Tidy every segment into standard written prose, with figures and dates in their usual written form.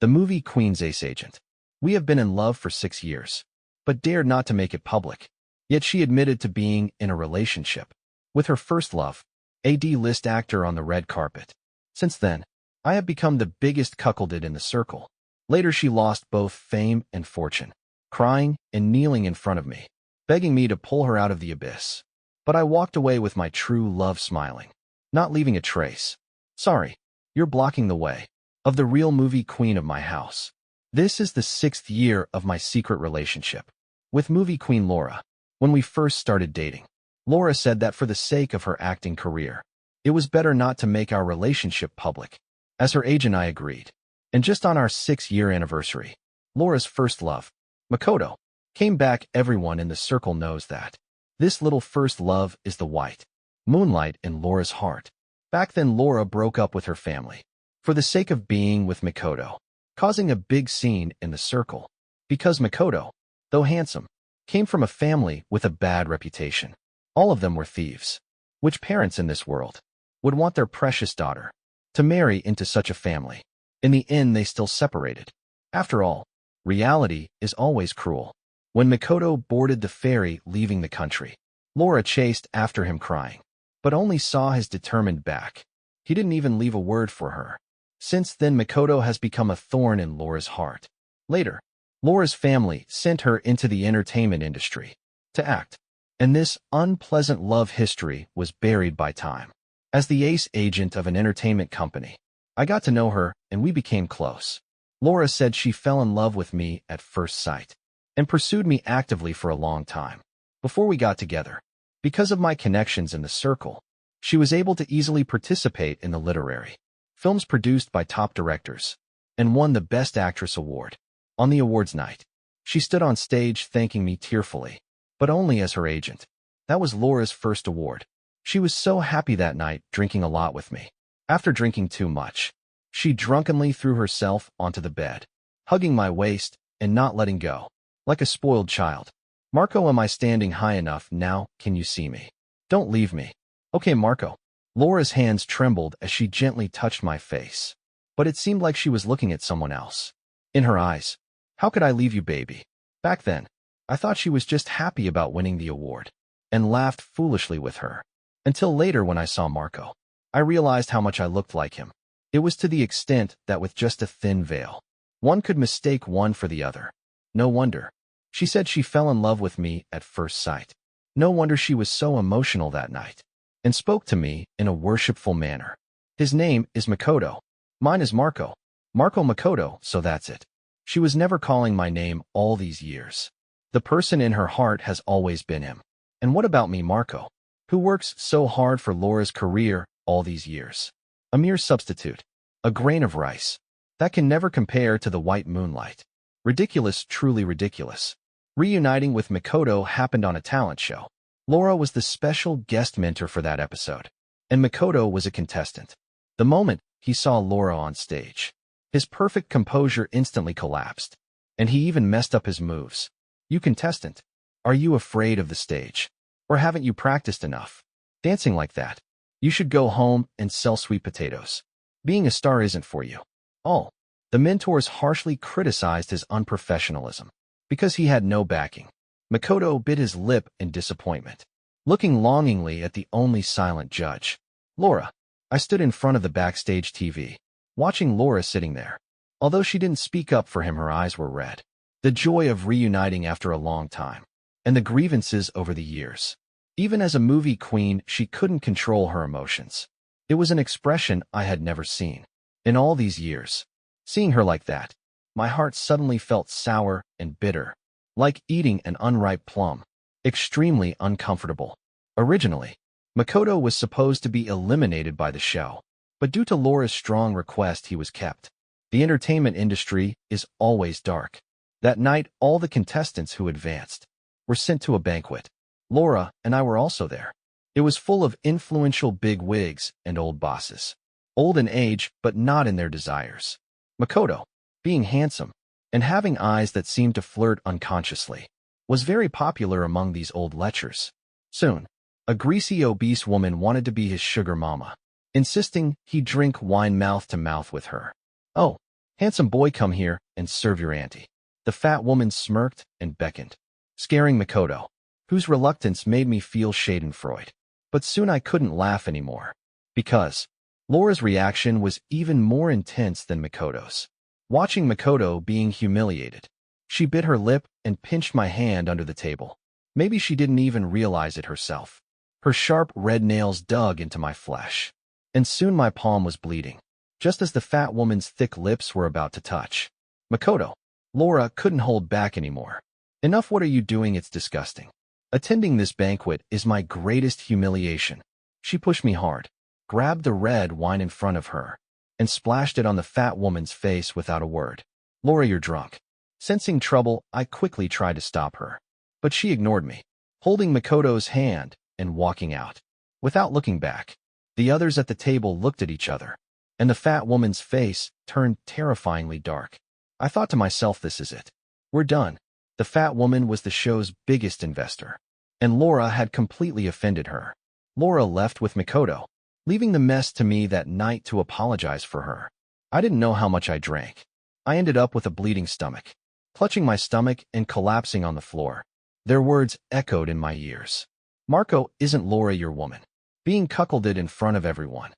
the movie Queen's Ace Agent. We have been in love for 6 years, but dared not to make it public. Yet she admitted to being in a relationship with her first love, a D-list actor on the red carpet. Since then, I have become the biggest cuckolded in the circle. Later she lost both fame and fortune, crying and kneeling in front of me, begging me to pull her out of the abyss. But I walked away with my true love smiling, not leaving a trace. Sorry, you're blocking the way of the real movie queen of my house. This is the 6th year of my secret relationship with movie queen Laura. When we first started dating, Laura said that for the sake of her acting career, it was better not to make our relationship public. As her agent, I agreed. And just on our 6-year anniversary, Laura's first love, Makoto, came back. Everyone in the circle knows that this little first love is the white moonlight in Laura's heart. Back then, Laura broke up with her family for the sake of being with Makoto, causing a big scene in the circle. Because Makoto, though handsome, came from a family with a bad reputation. All of them were thieves. Which parents in this world would want their precious daughter to marry into such a family? In the end, they still separated. After all, reality is always cruel. When Makoto boarded the ferry leaving the country, Laura chased after him crying, but only saw his determined back. He didn't even leave a word for her. Since then, Makoto has become a thorn in Laura's heart. Later, Laura's family sent her into the entertainment industry to act, and this unpleasant love history was buried by time. As the ace agent of an entertainment company, I got to know her and we became close. Laura said she fell in love with me at first sight and pursued me actively for a long time before we got together. Because of my connections in the circle, she was able to easily participate in the literary films produced by top directors and won the Best Actress award. On the awards night, she stood on stage thanking me tearfully, but only as her agent. That was Laura's first award. She was so happy that night, drinking a lot with me. After drinking too much, she drunkenly threw herself onto the bed, hugging my waist and not letting go, like a spoiled child. Marco, am I standing high enough now? Can you see me? Don't leave me. Okay, Marco. Laura's hands trembled as she gently touched my face, but it seemed like she was looking at someone else. In her eyes, how could I leave you, baby? Back then, I thought she was just happy about winning the award and laughed foolishly with her. Until later, when I saw Marco, I realized how much I looked like him. It was to the extent that with just a thin veil, one could mistake one for the other. No wonder. She said she fell in love with me at first sight. No wonder she was so emotional that night and spoke to me in a worshipful manner. His name is Makoto. Mine is Marco. Marco Makoto, so that's it. She was never calling my name all these years. The person in her heart has always been him. And what about me, Marco, who works so hard for Laura's career all these years? A mere substitute, a grain of rice. That can never compare to the white moonlight. Ridiculous, truly ridiculous. Reuniting with Makoto happened on a talent show. Laura was the special guest mentor for that episode, and Makoto was a contestant. The moment he saw Laura on stage, his perfect composure instantly collapsed, and he even messed up his moves. You contestant, are you afraid of the stage? Or haven't you practiced enough? Dancing like that, you should go home and sell sweet potatoes. Being a star isn't for you. Oh, the mentors harshly criticized his unprofessionalism because he had no backing. Makoto bit his lip in disappointment, looking longingly at the only silent judge, Laura. I stood in front of the backstage TV, watching Laura sitting there. Although she didn't speak up for him, her eyes were red. The joy of reuniting after a long time, and the grievances over the years. Even as a movie queen, she couldn't control her emotions. It was an expression I had never seen in all these years. Seeing her like that, my heart suddenly felt sour and bitter, like eating an unripe plum, extremely uncomfortable. Originally, Makoto was supposed to be eliminated by the show, but due to Laura's strong request, he was kept. The entertainment industry is always dark. That night, all the contestants who advanced were sent to a banquet. Laura and I were also there. It was full of influential big wigs and old bosses, old in age but not in their desires. Makoto, being handsome and having eyes that seemed to flirt unconsciously, was very popular among these old lechers. Soon, a greasy, obese woman wanted to be his sugar mama, insisting he drink wine mouth to mouth with her. Oh, Handsome boy, come here and serve your auntie. The fat woman smirked and beckoned, scaring Makoto, whose reluctance made me feel schadenfreude. But soon I couldn't laugh anymore, because Laura's reaction was even more intense than Makoto's. Watching Makoto being humiliated, she bit her lip and pinched my hand under the table. Maybe she didn't even realize it herself. Her sharp red nails dug into my flesh, and soon my palm was bleeding, just as the fat woman's thick lips were about to touch. Makoto. Laura couldn't hold back anymore. Enough, what are you doing? It's disgusting. Attending this banquet is my greatest humiliation. She pushed me hard, grabbed the red wine in front of her, and splashed it on the fat woman's face without a word. Laura, you're drunk. Sensing trouble, I quickly tried to stop her, but she ignored me, holding Makoto's hand and walking out. Without looking back, the others at the table looked at each other, and the fat woman's face turned terrifyingly dark. I thought to myself, this is it. We're done. The fat woman was the show's biggest investor, and Laura had completely offended her. Laura left with Makoto, leaving the mess to me that night to apologize for her. I didn't know how much I drank. I ended up with a bleeding stomach, clutching my stomach and collapsing on the floor. Their words echoed in my ears. Marco, isn't Laura your woman? Being cuckolded in front of everyone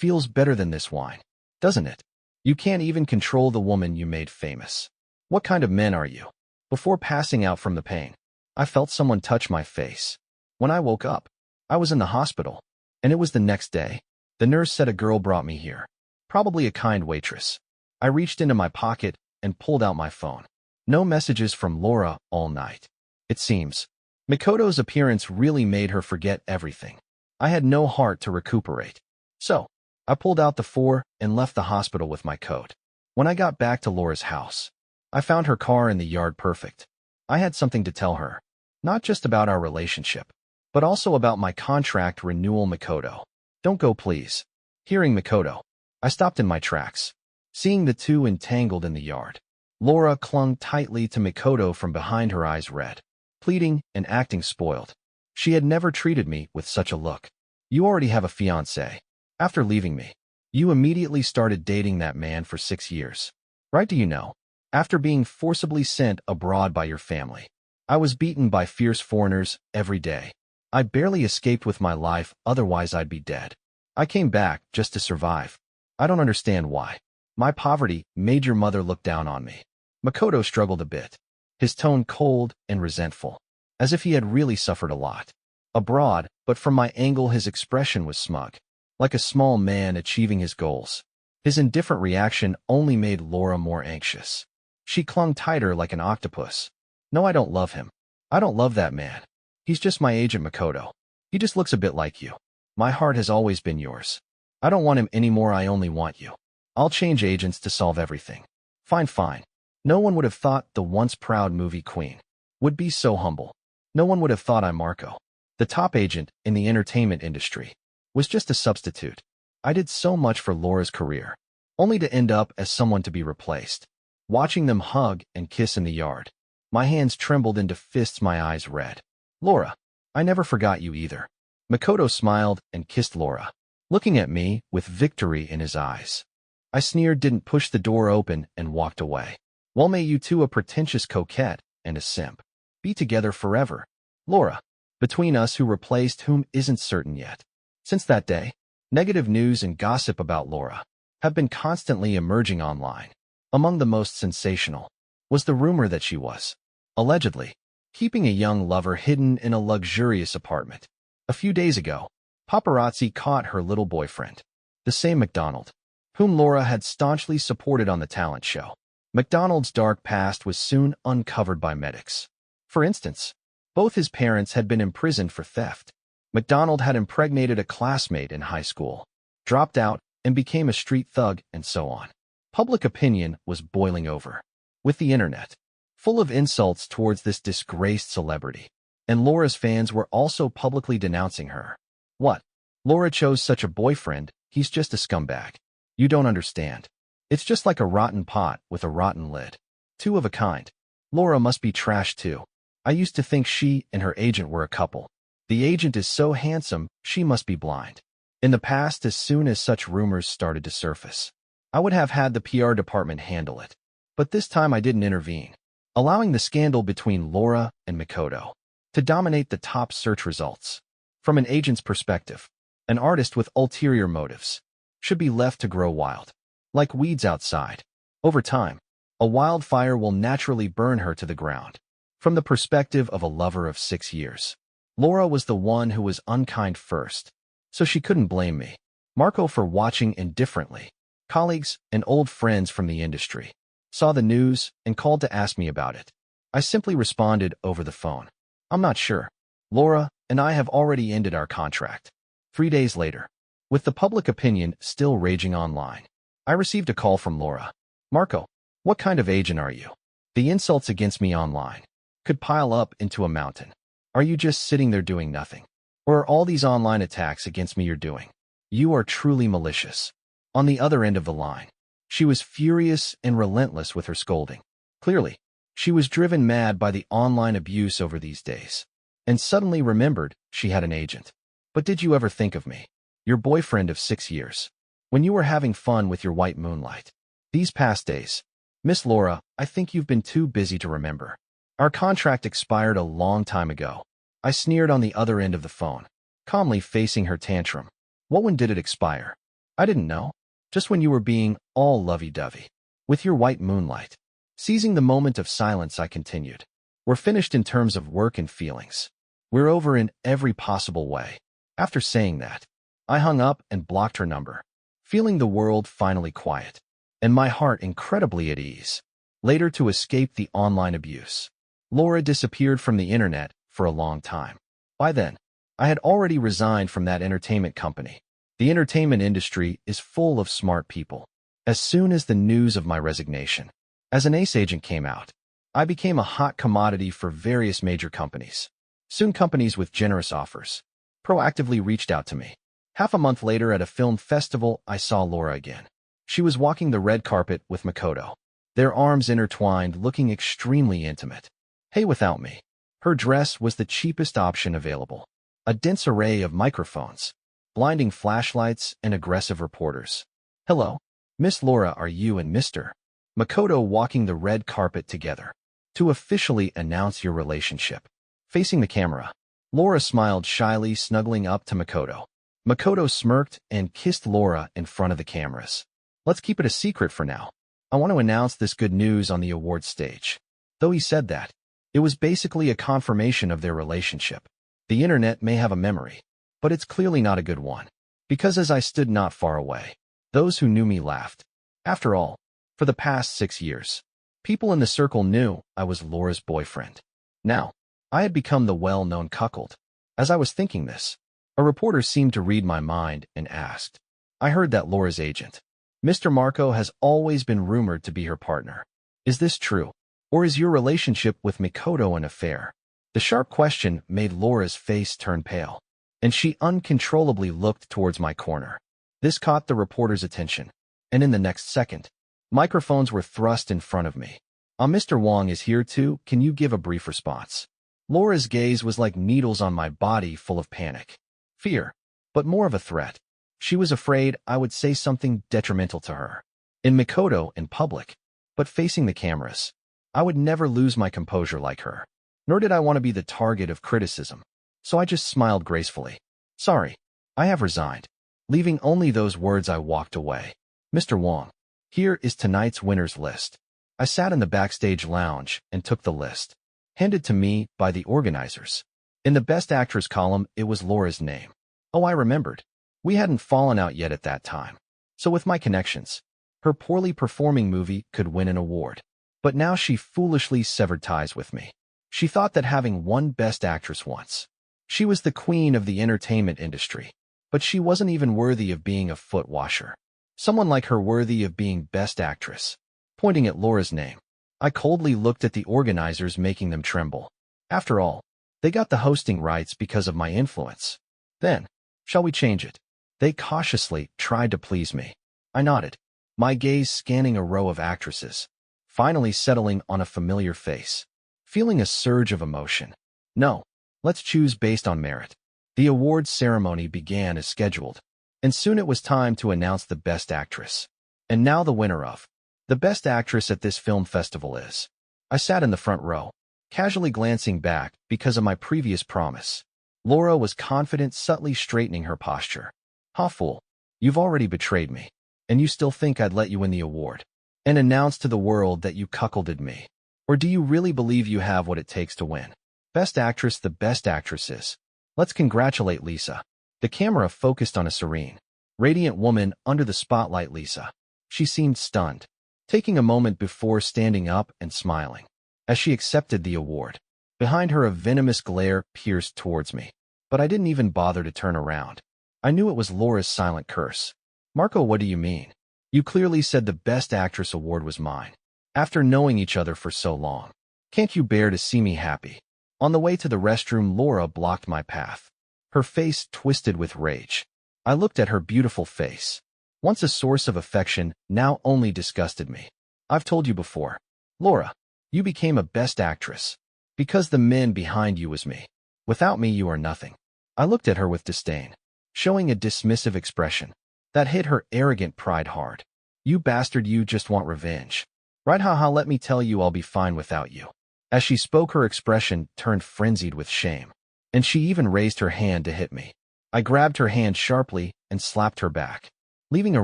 feels better than this wine, doesn't it? You can't even control the woman you made famous. What kind of men are you? Before passing out from the pain, I felt someone touch my face. When I woke up, I was in the hospital, and it was the next day. The nurse said a girl brought me here, probably a kind waitress. I reached into my pocket and pulled out my phone. No messages from Laura all night. It seems Makoto's appearance really made her forget everything. I had no heart to recuperate. So, I pulled out the 4 and left the hospital with my coat. When I got back to Laura's house, I found her car in the yard perfect. I had something to tell her, not just about our relationship, but also about my contract renewal. Makoto. Don't go, please. Hearing Makoto, I stopped in my tracks, seeing the two entangled in the yard. Laura clung tightly to Makoto from behind, her eyes red, pleading and acting spoiled. She had never treated me with such a look. You already have a fiancé. After leaving me, you immediately started dating that man for 6 years. Right? Do you know? After being forcibly sent abroad by your family, I was beaten by fierce foreigners every day. I barely escaped with my life, otherwise I'd be dead. I came back just to survive. I don't understand why. My poverty made your mother look down on me. Makoto struggled a bit, his tone cold and resentful, as if he had really suffered a lot abroad, but from my angle his expression was smug, like a small man achieving his goals. His indifferent reaction only made Laura more anxious. She clung tighter like an octopus. No, I don't love him. I don't love that man. He's just my agent, Makoto. He just looks a bit like you. My heart has always been yours. I don't want him anymore, I only want you. I'll change agents to solve everything. Fine, fine. No one would have thought the once proud movie queen would be so humble. No one would have thought I'm Marco, the top agent in the entertainment industry, was just a substitute. I did so much for Laura's career, only to end up as someone to be replaced. Watching them hug and kiss in the yard, my hands trembled into fists, my eyes red. Laura, I never forgot you either. Makoto smiled and kissed Laura, looking at me with victory in his eyes. I sneered, didn't push the door open, and walked away. Well, may you two, a pretentious coquette and a simp, be together forever. Laura, between us, who replaced whom isn't certain yet. Since that day, negative news and gossip about Laura have been constantly emerging online. Among the most sensational was the rumor that she was, allegedly, keeping a young lover hidden in a luxurious apartment. A few days ago, paparazzi caught her little boyfriend, the same McDonald, whom Laura had staunchly supported on the talent show. McDonald's dark past was soon uncovered by medics. For instance, both his parents had been imprisoned for theft. McDonald had impregnated a classmate in high school, dropped out, and became a street thug, and so on. Public opinion was boiling over, with the internet full of insults towards this disgraced celebrity, and Laura's fans were also publicly denouncing her. What? Laura chose such a boyfriend, he's just a scumbag. You don't understand. It's just like a rotten pot with a rotten lid. Two of a kind. Laura must be trash too. I used to think she and her agent were a couple. The agent is so handsome, she must be blind. In the past, as soon as such rumors started to surface, I would have had the PR department handle it. But this time I didn't intervene, allowing the scandal between Laura and Makoto to dominate the top search results. From an agent's perspective, an artist with ulterior motives should be left to grow wild, like weeds outside. Over time, a wildfire will naturally burn her to the ground. From the perspective of a lover of 6 years, Laura was the one who was unkind first, so she couldn't blame me. Marco for watching indifferently. Colleagues and old friends from the industry saw the news and called to ask me about it. I simply responded over the phone. I'm not sure. Laura and I have already ended our contract. 3 days later, with the public opinion still raging online, I received a call from Laura. Marco, what kind of agent are you? The insults against me online could pile up into a mountain. Are you just sitting there doing nothing? Or are all these online attacks against me you're doing? You are truly malicious. On the other end of the line, she was furious and relentless with her scolding. Clearly, she was driven mad by the online abuse over these days, and suddenly remembered she had an agent. But did you ever think of me, your boyfriend of 6 years, when you were having fun with your white moonlight? These past days, Miss Laura, I think you've been too busy to remember. Our contract expired a long time ago. I sneered on the other end of the phone, calmly facing her tantrum. What when did it expire? I didn't know. Just when you were being all lovey-dovey with your white moonlight. Seizing the moment of silence, I continued. We're finished in terms of work and feelings. We're over in every possible way. After saying that, I hung up and blocked her number, feeling the world finally quiet, and my heart incredibly at ease. Later, to escape the online abuse, Laura disappeared from the internet for a long time. By then, I had already resigned from that entertainment company. The entertainment industry is full of smart people. As soon as the news of my resignation as an ace agent came out, I became a hot commodity for various major companies. Soon companies with generous offers proactively reached out to me. Half a month later at a film festival, I saw Laura again. She was walking the red carpet with Makoto, their arms intertwined, looking extremely intimate. Hey, without me. Her dress was the cheapest option available. A dense array of microphones, blinding flashlights, and aggressive reporters. Hello, Miss Laura, are you and Mr. Makoto walking the red carpet together to officially announce your relationship? Facing the camera, Laura smiled shyly, snuggling up to Makoto. Makoto smirked and kissed Laura in front of the cameras. Let's keep it a secret for now. I want to announce this good news on the awards stage. Though he said that, it was basically a confirmation of their relationship. The internet may have a memory, but it's clearly not a good one. Because as I stood not far away, those who knew me laughed. After all, for the past 6 years, people in the circle knew I was Laura's boyfriend. Now, I had become the well-known cuckold. As I was thinking this, a reporter seemed to read my mind and asked, I heard that Laura's agent, Mr. Marco, has always been rumored to be her partner. Is this true? Or is your relationship with Makoto an affair? The sharp question made Laura's face turn pale, and she uncontrollably looked towards my corner. This caught the reporter's attention, and in the next second, microphones were thrust in front of me. Mr. Wong is here too. Can you give a brief response? Laura's gaze was like needles on my body, full of panic, fear, but more of a threat. She was afraid I would say something detrimental to her. In Makoto, in public, but facing the cameras, I would never lose my composure like her. Nor did I want to be the target of criticism. So I just smiled gracefully. Sorry, I have resigned. Leaving only those words, I walked away. Mr. Wong, here is tonight's winners list. I sat in the backstage lounge and took the list, handed to me by the organizers. In the Best Actress column, it was Laura's name. Oh, I remembered. We hadn't fallen out yet at that time. So with my connections, her poorly performing movie could win an award. But now she foolishly severed ties with me. She thought that having won Best Actress once, she was the queen of the entertainment industry. But she wasn't even worthy of being a foot washer. Someone like her worthy of being Best Actress. Pointing at Laura's name, I coldly looked at the organizers, making them tremble. After all, they got the hosting rights because of my influence. Then, shall we change it? They cautiously tried to please me. I nodded, my gaze scanning a row of actresses, finally settling on a familiar face. Feeling a surge of emotion. No, let's choose based on merit. The awards ceremony began as scheduled, and soon it was time to announce the Best Actress. And now the winner of the Best Actress at this film festival is. I sat in the front row, casually glancing back because of my previous promise. Laura was confident, subtly straightening her posture. Ha fool, you've already betrayed me, and you still think I'd let you win the award and announce to the world that you cuckolded me? Or do you really believe you have what it takes to win Best Actress? The Best Actress is. Let's congratulate Lisa. The camera focused on a serene, radiant woman under the spotlight. Lisa. She seemed stunned, taking a moment before standing up and smiling as she accepted the award. Behind her, a venomous glare pierced towards me, but I didn't even bother to turn around. I knew it was Laura's silent curse. Marco, what do you mean? You clearly said the Best Actress award was mine. After knowing each other for so long, can't you bear to see me happy? On the way to the restroom, Laura blocked my path, her face twisted with rage. I looked at her beautiful face. Once a source of affection, now only disgusted me. I've told you before, Laura, you became a Best Actress because the man behind you was me. Without me, you are nothing. I looked at her with disdain, showing a dismissive expression that hit her arrogant pride hard. You bastard, you just want revenge. Right, haha, let me tell you I'll be fine without you. As she spoke, her expression turned frenzied with shame, and she even raised her hand to hit me. I grabbed her hand sharply and slapped her back, leaving a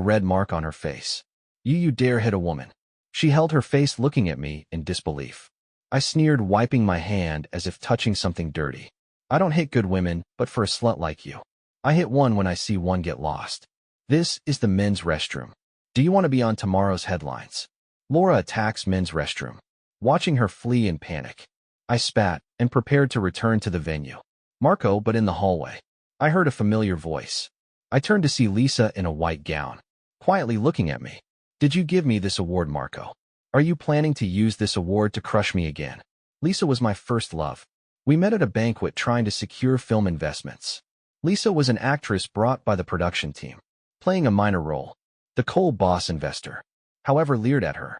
red mark on her face. You dare hit a woman? She held her face, looking at me in disbelief. I sneered, wiping my hand as if touching something dirty. I don't hit good women, but for a slut like you, I hit one when I see one get lost. This is the men's restroom. Do you want to be on tomorrow's headlines? Laura attacks men's restroom. Watching her flee in panic, I spat and prepared to return to the venue. Marco, but in the hallway, I heard a familiar voice. I turned to see Lisa in a white gown, quietly looking at me. Did you give me this award, Marco? Are you planning to use this award to crush me again? Lisa was my first love. We met at a banquet trying to secure film investments. Lisa was an actress brought by the production team, playing a minor role. The coal boss investor, however, leered at her,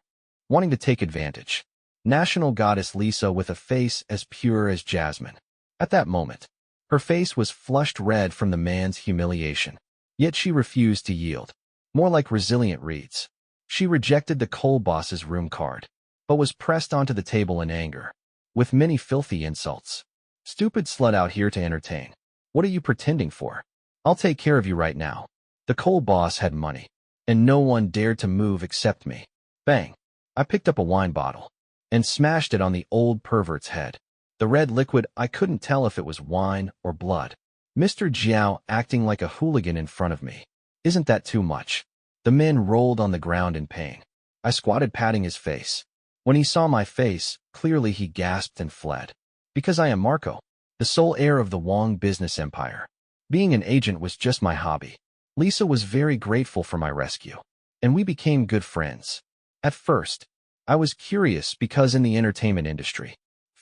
wanting to take advantage. National goddess Lisa with a face as pure as jasmine. At that moment, her face was flushed red from the man's humiliation. Yet she refused to yield. More like resilient reeds. She rejected the coal boss's room card, but was pressed onto the table in anger, with many filthy insults. Stupid slut out here to entertain. What are you pretending for? I'll take care of you right now. The coal boss had money, and no one dared to move except me. Bang! I picked up a wine bottle and smashed it on the old pervert's head. The red liquid, I couldn't tell if it was wine or blood. Mr. Jiao acting like a hooligan in front of me. Isn't that too much? The man rolled on the ground in pain. I squatted, patting his face. When he saw my face, clearly he gasped and fled. Because I am Marco, the sole heir of the Wong business empire. Being an agent was just my hobby. Lisa was very grateful for my rescue, and we became good friends. At first, I was curious because in the entertainment industry,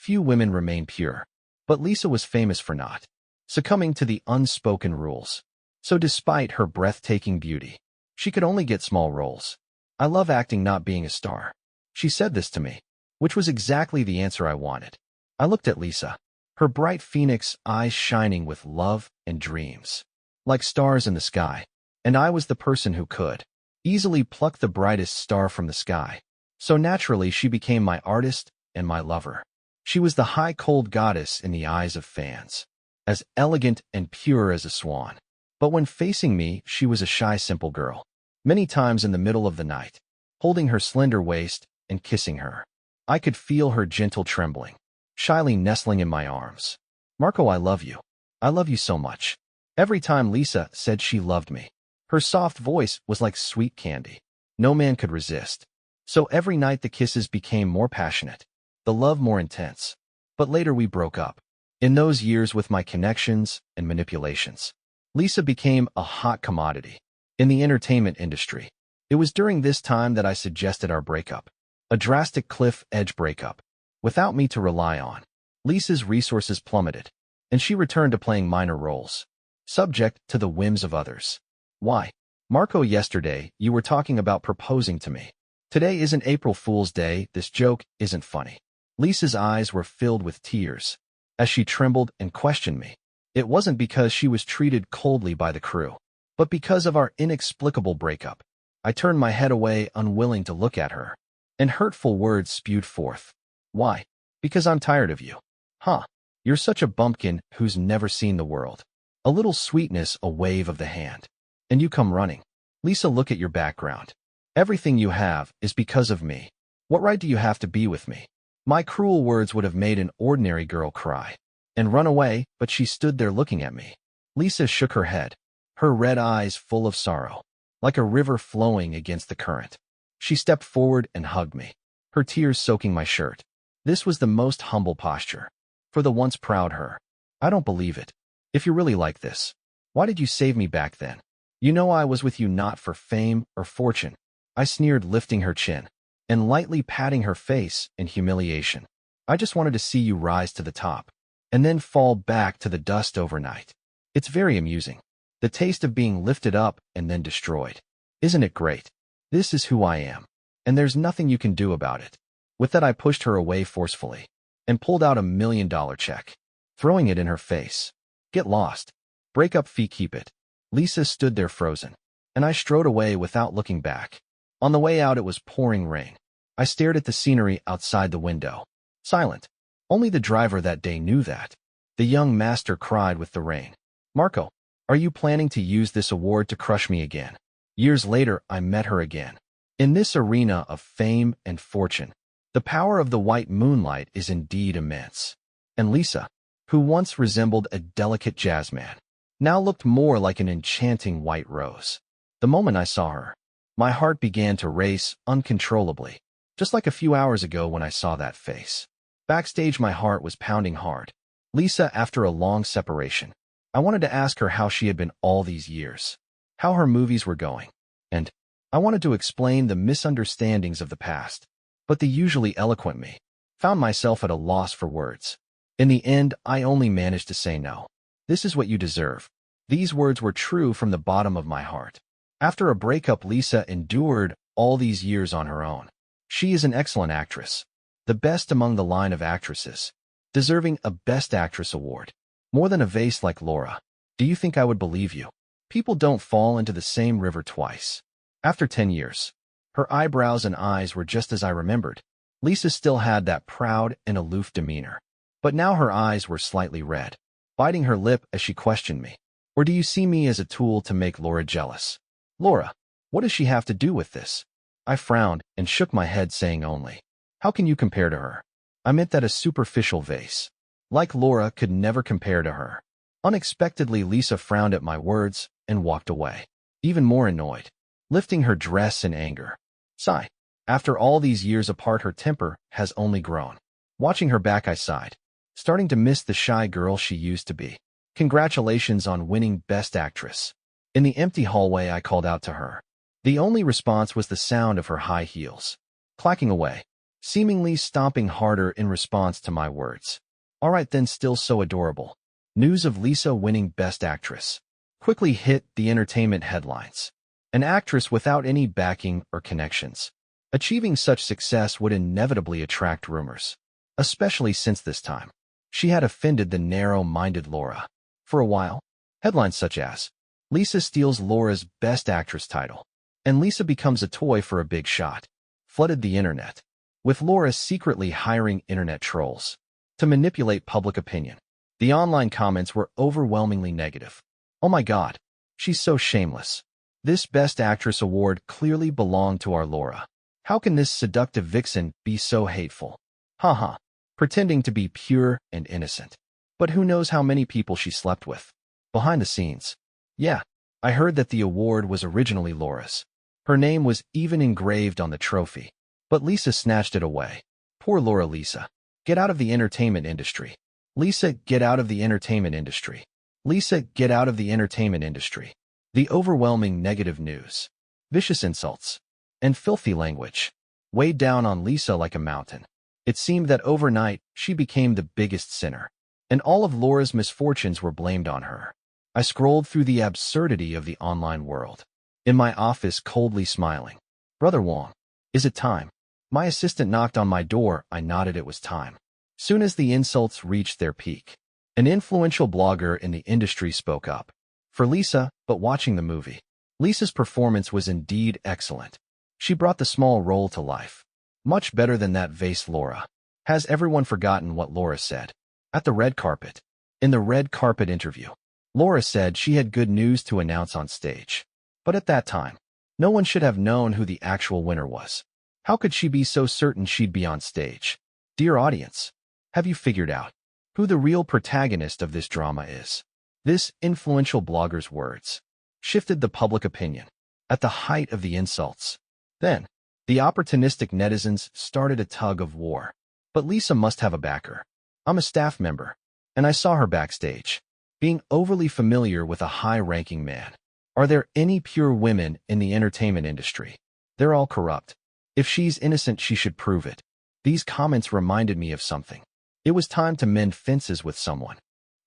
few women remain pure. But Lisa was famous for not succumbing to the unspoken rules. So despite her breathtaking beauty, she could only get small roles. I love acting, not being a star. She said this to me, which was exactly the answer I wanted. I looked at Lisa, her bright phoenix eyes shining with love and dreams, like stars in the sky. And I was the person who could easily pluck the brightest star from the sky. So naturally, she became my artist and my lover. She was the high cold goddess in the eyes of fans, as elegant and pure as a swan. But when facing me, she was a shy, simple girl. Many times in the middle of the night, holding her slender waist and kissing her, I could feel her gentle trembling, shyly nestling in my arms. Marco, I love you. I love you so much. Every time Lisa said she loved me, her soft voice was like sweet candy. No man could resist. So every night the kisses became more passionate, the love more intense. But later we broke up. In those years, with my connections and manipulations, Lisa became a hot commodity in the entertainment industry. It was during this time that I suggested our breakup, a drastic cliff-edge breakup. Without me to rely on, Lisa's resources plummeted, and she returned to playing minor roles, subject to the whims of others. Why? Marco, yesterday you were talking about proposing to me. Today isn't April Fool's Day. This joke isn't funny. Lisa's eyes were filled with tears as she trembled and questioned me. It wasn't because she was treated coldly by the crew, but because of our inexplicable breakup. I turned my head away, unwilling to look at her, and hurtful words spewed forth. Why? Because I'm tired of you. Huh. You're such a bumpkin who's never seen the world. A little sweetness, a wave of the hand. And you come running. Lisa, look at your background. Everything you have is because of me. What right do you have to be with me? My cruel words would have made an ordinary girl cry and run away, but she stood there looking at me. Lisa shook her head, her red eyes full of sorrow, like a river flowing against the current. She stepped forward and hugged me, her tears soaking my shirt. This was the most humble posture for the once proud her. I don't believe it. If you're really like this, why did you save me back then? You know I was with you not for fame or fortune. I sneered, lifting her chin and lightly patting her face in humiliation. I just wanted to see you rise to the top and then fall back to the dust overnight. It's very amusing. The taste of being lifted up and then destroyed. Isn't it great? This is who I am, and there's nothing you can do about it. With that, I pushed her away forcefully and pulled out $1 million check, throwing it in her face. Get lost. Break up fee, keep it. Lisa stood there frozen, and I strode away without looking back. On the way out, it was pouring rain. I stared at the scenery outside the window, silent. Only the driver that day knew that. The young master cried with the rain. Marco, are you planning to use this award to crush me again? Years later, I met her again. In this arena of fame and fortune, the power of the white moonlight is indeed immense. And Lisa, who once resembled a delicate jasmine, now looked more like an enchanting white rose. The moment I saw her, my heart began to race uncontrollably, just like a few hours ago when I saw that face. Backstage, my heart was pounding hard. Lisa, after a long separation, I wanted to ask her how she had been all these years, how her movies were going, and I wanted to explain the misunderstandings of the past. But the usually eloquent me found myself at a loss for words. In the end, I only managed to say no. This is what you deserve. These words were true from the bottom of my heart. After a breakup, Lisa endured all these years on her own. She is an excellent actress, the best among the line of actresses, deserving a Best Actress award. More than a vase like Laura. Do you think I would believe you? People don't fall into the same river twice. After 10 years, her eyebrows and eyes were just as I remembered. Lisa still had that proud and aloof demeanor, but now her eyes were slightly red, biting her lip as she questioned me. Or do you see me as a tool to make Laura jealous? Laura, what does she have to do with this? I frowned and shook my head, saying only, how can you compare to her? I meant that a superficial vase like Laura could never compare to her. Unexpectedly, Lisa frowned at my words and walked away, even more annoyed, lifting her dress in anger. Sigh. After all these years apart, her temper has only grown. Watching her back, I sighed, starting to miss the shy girl she used to be. Congratulations on winning Best Actress. In the empty hallway, I called out to her. The only response was the sound of her high heels clacking away, seemingly stomping harder in response to my words. All right then, still so adorable. News of Lisa winning Best Actress quickly hit the entertainment headlines. An actress without any backing or connections achieving such success would inevitably attract rumors, especially since this time she had offended the narrow-minded Laura. For a while, headlines such as, Lisa steals Laura's Best Actress title, and Lisa becomes a toy for a big shot, flooded the internet, with Laura secretly hiring internet trolls to manipulate public opinion. The online comments were overwhelmingly negative. Oh my God, she's so shameless. This Best Actress award clearly belonged to our Laura. How can this seductive vixen be so hateful? Haha, pretending to be pure and innocent. But who knows how many people she slept with behind the scenes. Yeah, I heard that the award was originally Laura's. Her name was even engraved on the trophy, but Lisa snatched it away. Poor Laura. Lisa, get out of the entertainment industry. Lisa, get out of the entertainment industry. Lisa, get out of the entertainment industry. The overwhelming negative news, vicious insults, and filthy language weighed down on Lisa like a mountain. It seemed that overnight she became the biggest sinner, and all of Laura's misfortunes were blamed on her. I scrolled through the absurdity of the online world, in my office coldly smiling. Brother Wong, is it time? My assistant knocked on my door. I nodded. It was time. Soon as the insults reached their peak, an influential blogger in the industry spoke up. For Lisa, but watching the movie Lisa's performance was indeed excellent. She brought the small role to life. Much better than that vase Laura. Has everyone forgotten what Laura said? At the red carpet. In the red carpet interview, Laura said she had good news to announce on stage. But at that time, no one should have known who the actual winner was. How could she be so certain she'd be on stage? Dear audience, have you figured out who the real protagonist of this drama is? This influential blogger's words shifted the public opinion at the height of the insults. Then, the opportunistic netizens started a tug of war. But Lisa must have a backer. I'm a staff member, and I saw her backstage, being overly familiar with a high-ranking man. Are there any pure women in the entertainment industry? They're all corrupt. If she's innocent, she should prove it. These comments reminded me of something. It was time to mend fences with someone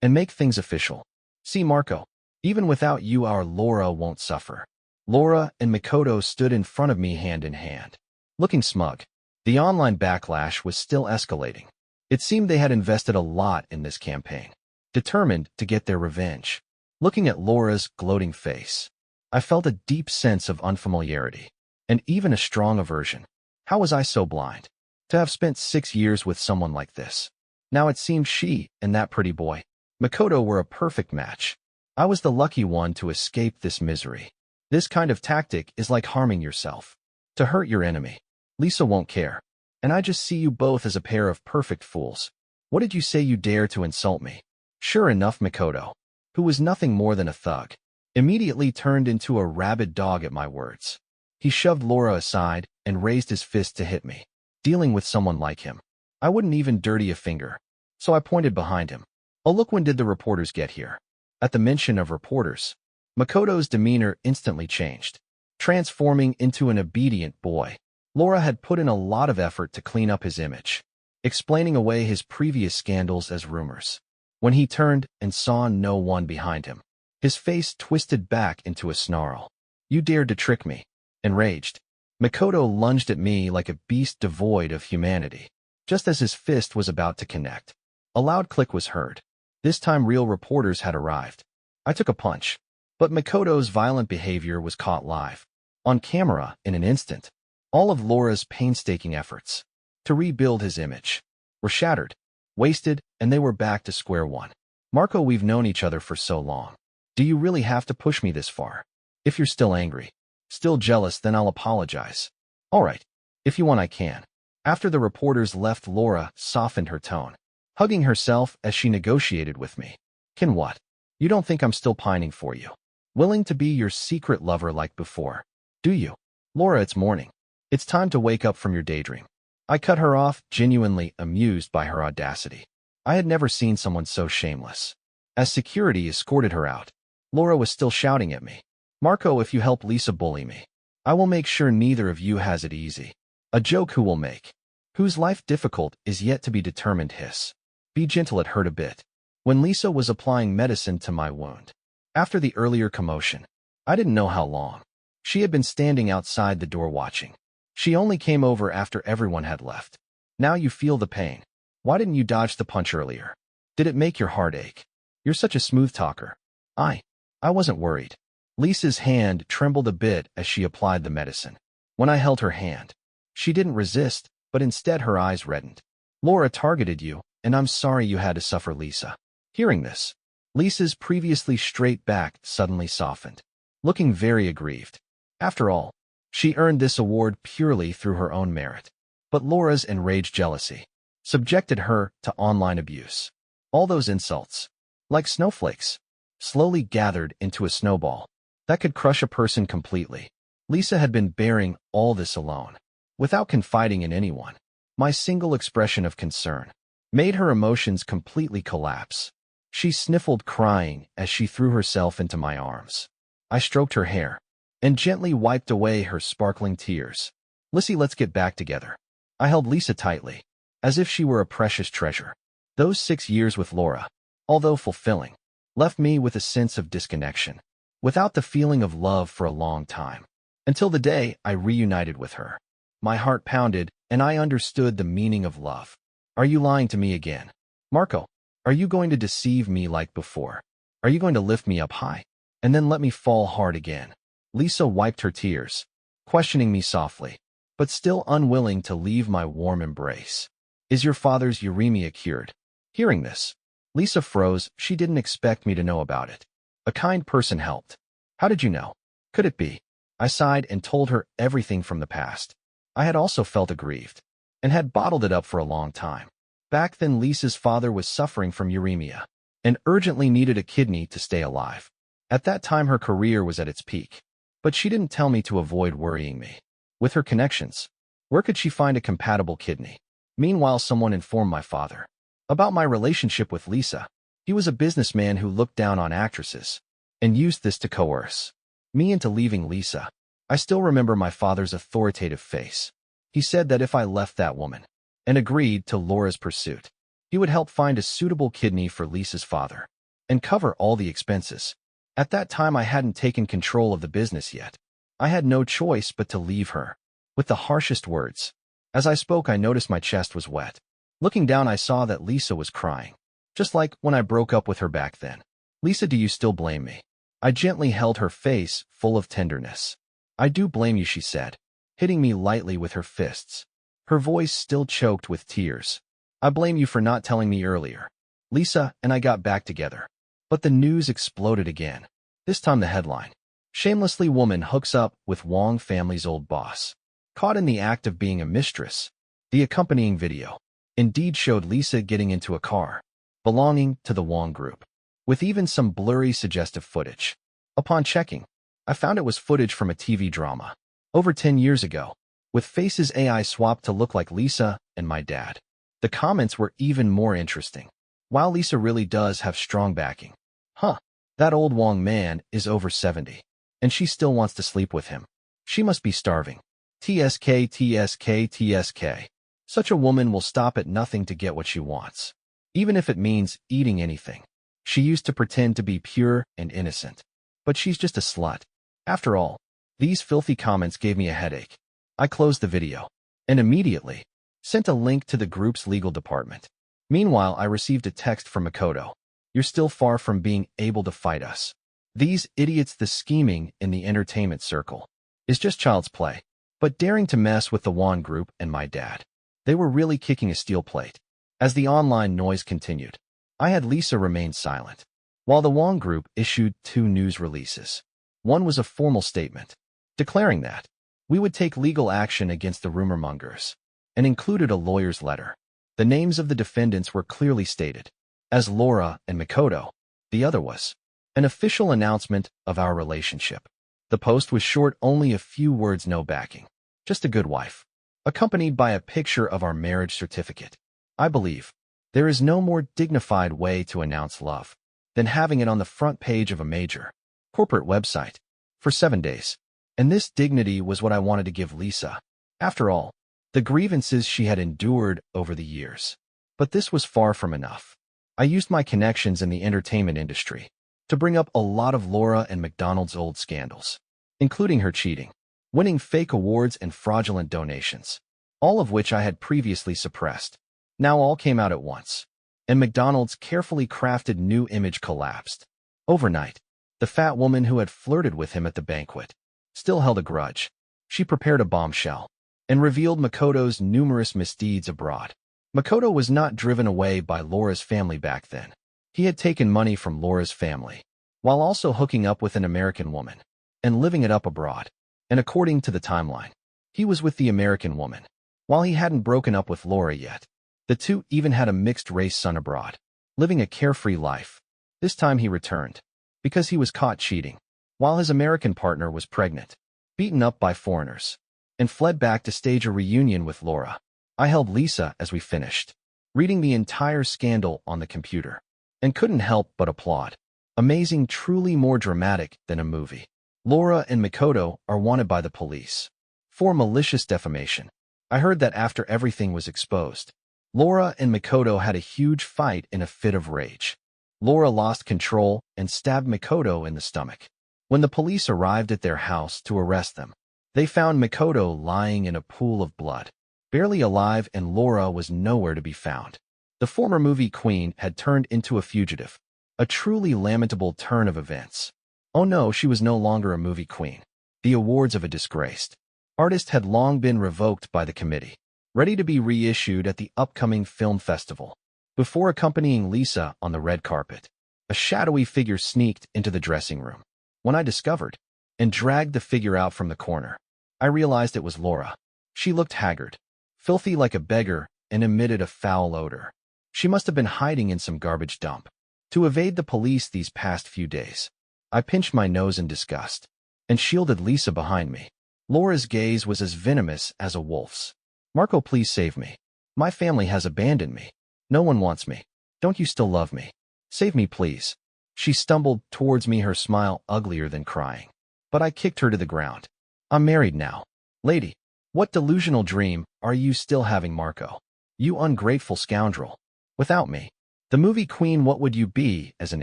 and make things official. See, Marco, even without you, our Laura won't suffer. Laura and Makoto stood in front of me hand in hand, looking smug. The online backlash was still escalating. It seemed they had invested a lot in this campaign, determined to get their revenge. Looking at Laura's gloating face, I felt a deep sense of unfamiliarity, and even a strong aversion. How was I so blind to have spent 6 years with someone like this? Now it seemed she and that pretty boy, Makoto, were a perfect match. I was the lucky one to escape this misery. This kind of tactic is like harming yourself to hurt your enemy. Lisa won't care, and I just see you both as a pair of perfect fools. What did you say? You dare to insult me? Sure enough, Makoto, who was nothing more than a thug, immediately turned into a rabid dog at my words. He shoved Laura aside and raised his fist to hit me. Dealing with someone like him, I wouldn't even dirty a finger, so I pointed behind him. Oh, look, when did the reporters get here? At the mention of reporters, Makoto's demeanor instantly changed, transforming into an obedient boy. Laura had put in a lot of effort to clean up his image, explaining away his previous scandals as rumors. When he turned and saw no one behind him, his face twisted back into a snarl. You dared to trick me. Enraged, Makoto lunged at me like a beast devoid of humanity. Just as his fist was about to connect, a loud click was heard. This time real reporters had arrived. I took a punch, but Makoto's violent behavior was caught live, on camera in an instant. All of Laura's painstaking efforts to rebuild his image were shattered, wasted, and they were back to square one. Marco, we've known each other for so long. Do you really have to push me this far? If you're still angry, still jealous, then I'll apologize. All right, if you want, I can. After the reporters left, Laura softened her tone, hugging herself as she negotiated with me. Can what? You don't think I'm still pining for you? Willing to be your secret lover like before? Do you? Laura, it's morning. It's time to wake up from your daydream. I cut her off, genuinely amused by her audacity. I had never seen someone so shameless. As security escorted her out, Laura was still shouting at me. Marco, if you help Lisa bully me, I will make sure neither of you has it easy. A joke who will make whose life difficult is yet to be determined. Hiss. Be gentle, it hurt a bit. When Lisa was applying medicine to my wound, after the earlier commotion, I didn't know how long. She had been standing outside the door watching. She only came over after everyone had left. Now you feel the pain. Why didn't you dodge the punch earlier? Did it make your heart ache? You're such a smooth talker. I wasn't worried. Lisa's hand trembled a bit as she applied the medicine. When I held her hand, she didn't resist, but instead her eyes reddened. Laura targeted you, and I'm sorry you had to suffer, Lisa. Hearing this, Lisa's previously straight back suddenly softened, looking very aggrieved. After all, she earned this award purely through her own merit. But Laura's enraged jealousy subjected her to online abuse. All those insults, like snowflakes, slowly gathered into a snowball that could crush a person completely. Lisa had been bearing all this alone, without confiding in anyone. My single expression of concern made her emotions completely collapse. She sniffled, crying as she threw herself into my arms. I stroked her hair and gently wiped away her sparkling tears. Lissy, let's get back together. I held Lisa tightly, as if she were a precious treasure. Those 6 years with Laura, although fulfilling, left me with a sense of disconnection, without the feeling of love for a long time, until the day I reunited with her. My heart pounded, and I understood the meaning of love. Are you lying to me again? Marco, are you going to deceive me like before? Are you going to lift me up high, and then let me fall hard again? Lisa wiped her tears, questioning me softly, but still unwilling to leave my warm embrace. Is your father's uremia cured? Hearing this, Lisa froze. She didn't expect me to know about it. A kind person helped. How did you know? Could it be? I sighed and told her everything from the past. I had also felt aggrieved, and had bottled it up for a long time. Back then, Lisa's father was suffering from uremia, and urgently needed a kidney to stay alive. At that time, her career was at its peak. But she didn't tell me to avoid worrying me. With her connections, where could she find a compatible kidney? Meanwhile, someone informed my father about my relationship with Lisa. He was a businessman who looked down on actresses and used this to coerce me into leaving Lisa. I still remember my father's authoritative face. He said that if I left that woman and agreed to Laura's pursuit, he would help find a suitable kidney for Lisa's father and cover all the expenses. At that time, I hadn't taken control of the business yet. I had no choice but to leave her, with the harshest words. As I spoke, I noticed my chest was wet. Looking down, I saw that Lisa was crying, just like when I broke up with her back then. Lisa, do you still blame me? I gently held her face, full of tenderness. I do blame you, she said, hitting me lightly with her fists. Her voice still choked with tears. I blame you for not telling me earlier. Lisa and I got back together. But the news exploded again. This time the headline: shamelessly woman hooks up with Wong family's old boss. Caught in the act of being a mistress. The accompanying video indeed showed Lisa getting into a car belonging to the Wong group, with even some blurry suggestive footage. Upon checking, I found it was footage from a TV drama over 10 years ago, with faces AI swapped to look like Lisa and my dad. The comments were even more interesting. Wow, Lisa really does have strong backing. Huh, that old Wong man is over 70, and she still wants to sleep with him. She must be starving. TSK, TSK, TSK. Such a woman will stop at nothing to get what she wants, even if it means eating anything. She used to pretend to be pure and innocent, but she's just a slut. After all, these filthy comments gave me a headache. I closed the video, and immediately sent a link to the group's legal department. Meanwhile, I received a text from Makoto. You're still far from being able to fight us. These idiots, the scheming in the entertainment circle is just child's play. But daring to mess with the Wong group and my dad, they were really kicking a steel plate. As the online noise continued, I had Lisa remain silent, while the Wong group issued 2 news releases. One was a formal statement, declaring that we would take legal action against the rumor mongers, and included a lawyer's letter. The names of the defendants were clearly stated as Laura and Makoto. The other was an official announcement of our relationship. The post was short, only a few words, no backing, just a good wife, accompanied by a picture of our marriage certificate. I believe there is no more dignified way to announce love than having it on the front page of a major corporate website for 7 days. And this dignity was what I wanted to give Lisa. After all, the grievances she had endured over the years. But this was far from enough. I used my connections in the entertainment industry to bring up a lot of Laura and McDonald's old scandals, including her cheating, winning fake awards, and fraudulent donations, all of which I had previously suppressed. Now all came out at once, and McDonald's carefully crafted new image collapsed. Overnight, the fat woman who had flirted with him at the banquet still held a grudge. She prepared a bombshell and revealed Makoto's numerous misdeeds abroad. Makoto was not driven away by Laura's family back then. He had taken money from Laura's family, while also hooking up with an American woman and living it up abroad. And according to the timeline, he was with the American woman, while he hadn't broken up with Laura yet. The two even had a mixed-race son abroad, living a carefree life. This time he returned, because he was caught cheating, while his American partner was pregnant, beaten up by foreigners, and fled back to stage a reunion with Laura. I held Lisa as we finished, reading the entire scandal on the computer, and couldn't help but applaud. Amazing, truly more dramatic than a movie. Laura and Makoto are wanted by the police for malicious defamation. I heard that after everything was exposed, Laura and Makoto had a huge fight in a fit of rage. Laura lost control and stabbed Makoto in the stomach. When the police arrived at their house to arrest them, they found Makoto lying in a pool of blood, barely alive, and Laura was nowhere to be found. The former movie queen had turned into a fugitive, a truly lamentable turn of events. Oh no, she was no longer a movie queen. The awards of a disgraced artist had long been revoked by the committee, ready to be reissued at the upcoming film festival. Before accompanying Lisa on the red carpet, a shadowy figure sneaked into the dressing room. When I discovered and dragged the figure out from the corner, I realized it was Laura. She looked haggard, filthy like a beggar, and emitted a foul odor. She must have been hiding in some garbage dump. To evade the police these past few days, I pinched my nose in disgust and shielded Lisa behind me. Laura's gaze was as venomous as a wolf's. "Marco, please save me. My family has abandoned me. No one wants me. Don't you still love me? Save me, please." She stumbled towards me, her smile uglier than crying. But I kicked her to the ground. "I'm married now. Lady, what delusional dream are you still having, Marco? You ungrateful scoundrel. Without me, the movie queen, what would you be as an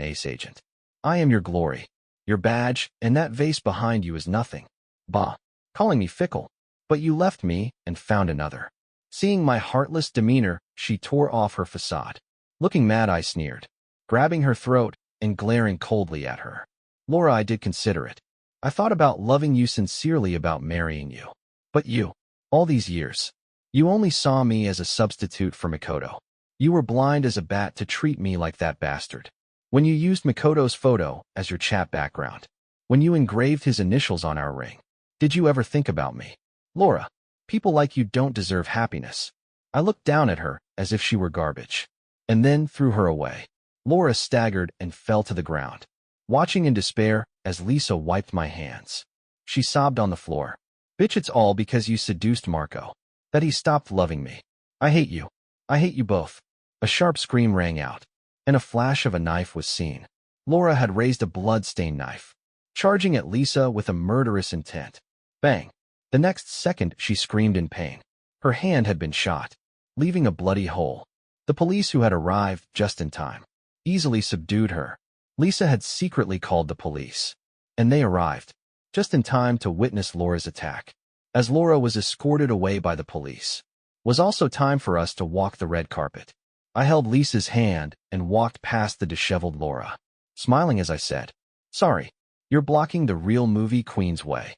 ace agent? I am your glory, your badge, and that vase behind you is nothing. Bah, calling me fickle. But you left me and found another." Seeing my heartless demeanor, she tore off her facade. Looking mad, I sneered, grabbing her throat and glaring coldly at her. "Laura, I did consider it. I thought about loving you sincerely, about marrying you. But you, all these years, you only saw me as a substitute for Makoto. You were blind as a bat to treat me like that bastard. When you used Makoto's photo as your chat background, when you engraved his initials on our ring, did you ever think about me? Laura, people like you don't deserve happiness." I looked down at her as if she were garbage, and then threw her away. Laura staggered and fell to the ground, watching in despair as Lisa wiped my hands. She sobbed on the floor. "Bitch, it's all because you seduced Marco, that he stopped loving me. I hate you. I hate you both." A sharp scream rang out, and a flash of a knife was seen. Laura had raised a blood-stained knife, charging at Lisa with a murderous intent. Bang! The next second, she screamed in pain. Her hand had been shot, leaving a bloody hole. The police, who had arrived just in time, easily subdued her. Lisa had secretly called the police, and they arrived just in time to witness Laura's attack. As Laura was escorted away by the police, it was also time for us to walk the red carpet. I held Lisa's hand and walked past the disheveled Laura, smiling as I said, "Sorry, you're blocking the real movie queen's way."